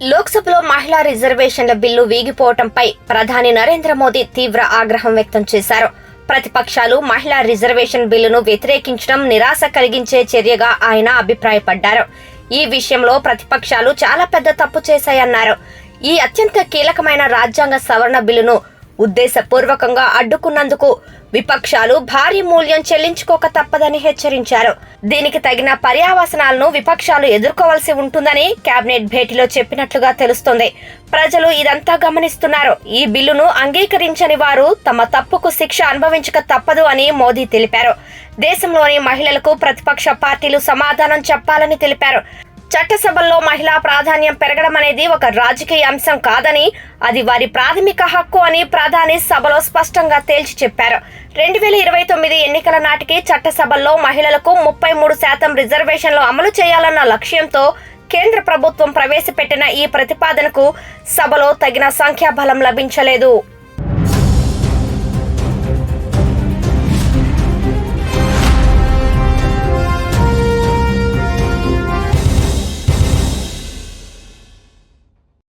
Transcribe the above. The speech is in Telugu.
లోక్సభలో మహిళా రిజర్వేషన్ల బిల్లు వీగిపోవడంపై ప్రధాని నరేంద్ర మోదీ తీవ్ర ఆగ్రహం వ్యక్తం చేశారు. ప్రతిపక్షాలు మహిళా రిజర్వేషన్ బిల్లును వ్యతిరేకించడం నిరాశ కలిగించే చర్యగా ఆయన అభిప్రాయపడ్డారు. ఈ విషయంలో ప్రతిపక్షాలు చాలా పెద్ద తప్పు చేశాయన్నారు. ఈ అత్యంత కీలకమైన రాజ్యాంగ సవరణ బిల్లును ఉద్దేశపూర్వకంగా అడ్డుకున్నందుకు విపక్షాలు భారీ మూల్యం చెల్లించుకోక తప్పదని హెచ్చరించారు. దీనికి తగిన పర్యవసానాలను విపక్షాలు ఎదుర్కోవాల్సి ఉంటుందని కేబినెట్ భేటీలో చెప్పినట్లుగా తెలుస్తోంది. ప్రజలు ఇదంతా గమనిస్తున్నారు. ఈ బిల్లును అంగీకరించని వారు తమ తప్పుకు శిక్ష అనుభవించక తప్పదు అని మోదీ తెలిపారు. దేశంలోని మహిళలకు ప్రతిపక్ష పార్టీలు సమాధానం చెప్పాలని తెలిపారు. చట్టసభల్లో మహిళా ప్రాధాన్యం పెరగడం అనేది ఒక రాజకీయ అంశం కాదని, అది వారి ప్రాథమిక హక్కు అని ప్రధాని సభలో స్పష్టంగా తేల్చి చెప్పారు. 2029 ఎన్నికల నాటికి చట్టసభల్లో మహిళలకు 33% రిజర్వేషన్లు అమలు చేయాలన్న లక్ష్యంతో కేంద్ర ప్రభుత్వం ప్రవేశపెట్టిన ఈ ప్రతిపాదనకు సభలో తగిన సంఖ్యాబలం లభించలేదు.